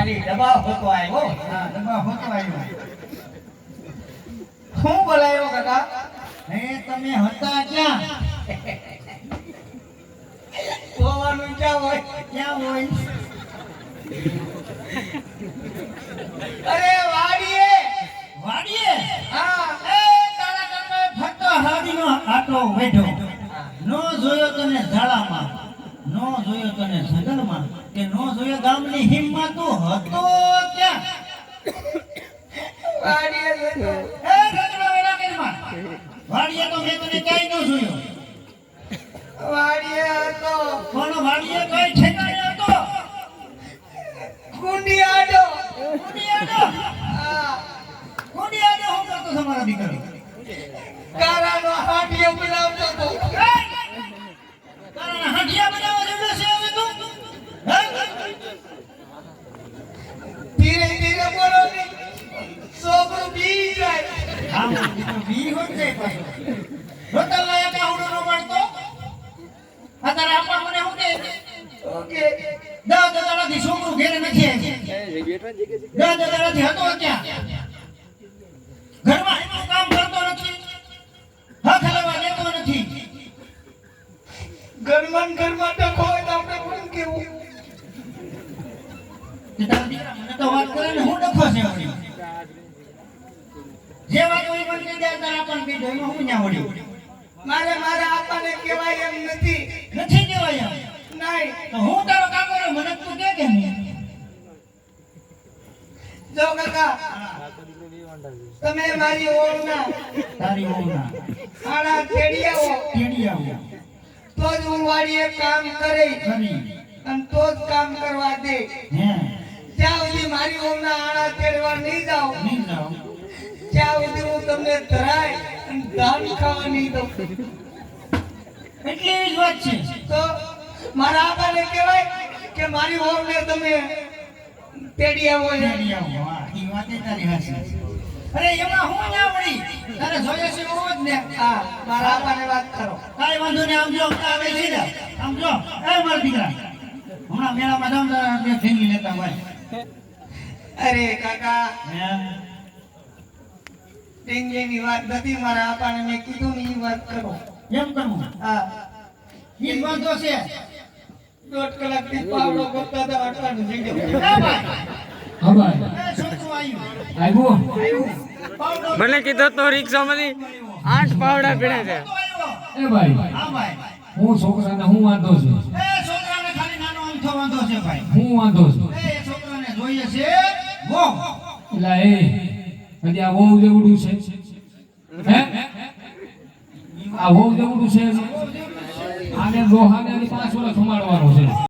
ખાલી ડબ્બા હોતો આવ્યો. હા ડબ્બા હોતો આવ્યો. શું બોલાયો કાકા? હે તમે હતા ક્યાં? હોવાનું ક્યાં હોય? ક્યાં હોય? અરે વાડીએ. વાડીએ? હા. એ તારા કાકા ફક્ત હાડીનો આટલો બેઠો. નો જોયો તને ઝાડામાં, નો જોયો તને જંગલમાં, કે નો જોયો ગામની હિમમાં તું હતો ક્યાં? વાડીએ જતો. એ ગજવા વેલા કેરમાં? વાડીએ તો મેં તને ક્યાંય ન જોયો. વાડીએ હતો. પણ વાડીએ કઈ ઠેકાણે હતો? કુંડી આડો. કુંડિયાનો? હા. કુંડિયાનો હું કરતો તમારા દીકરો? કારાનો હાંડિયો બનાવતો હતો. તારા હાંડિયા બનાવવા જેવડો છે હવે તું? હે? ધીરે ધીરે બોલો ને. છોકરું બી જાય. આમ દીકરો બી હોત જાય પાછો. રોટલ લાયા કે આવડો નો પાડતો? આ તારા આપા મને શું કહે? ઓકે. દસ દાડાથી છોકરું ઘેરે નથી આવ્યું. દસ દાડાથી હતો ક્યાં? ઘરમાં એનું કામ કરતો નથી. હક હલાવા દેતો નથી. ઘરમાં ડખો હોય તો આપણે કોણ કેવું? તે તારા દીકરા મને તો વાત કરે ને હું ડખો છે વળી. જે વાત હોય મને કહી દે તારા આપણ કહી દો એમાં હું ન્યા વળી. મારા આપાને કહેવાય એમ નથી. નથી કહેવાય એમ. નહીં. તો હું તારો કાકો રે મને તું કે નહીં. જો કાકા તમે મારી ઓળના તારી ઓના આડા તેડિયાઓ ટેડી આવ્યા તો જ હું વાડીએ કામ કરે કરી અને તો જ કામ કરવા દે. હે જ્યાં સુધી મારી ઓળના આડા તેડવા નહીં જાઉં નહીં જાવ ત્યાં સુધી હું તમને ધરાય અને ધાન ખાવા નહીં દઉં. એટલી જ વાત છે. તો મારા આપાને કહેવાય કે મારી ઓળને તમે તેડિયાઓ છે. ટેડી આવ્યા વાહ ઈ વાત તારી હાચી. અરે એમાં હું ન્યા વળી તારે જોઈએ છે એવો જ ને. હા મારા આપાને વાત કરો. કાઈ વાંધો નહીં આમ જો આવે છે ને આમ જો એ મારા દીકરા હમણાં મેળામાં જાઉં તો બે થેલી લેતા હોય. અરે કાકા હે ટેંગીની વાત નથી. મારા આપાને મેં કીધું ને એ વાત કરો. એમ કરવું હા ઈ જ વાંધો છે. 1.5 કલાકથી પાવડો ગોતતા હતા અટવાનું થઈ ગયું. એ ભાઈ હા ભાઈ એ છોકરું આવ્યું આવ્યો પાવડો મને કીધું તો રિક્ષામાંથી 8 પાવડા પીડે છે. એ ભાઈ હા ભાઈ હું છોકરાને હું વાંધો છું એ છોકરાને ખાલી નાનો અમથો વાંધો છે ભાઈ. હું વાંધો છું એ છોકરાને જોઈએ છે વો એટલે એ હજી આ વહુ જેવડું છે હે આ વહુ જેવડું છે આને લોહાને 5 વર્ષ સંભાળવાનો છે.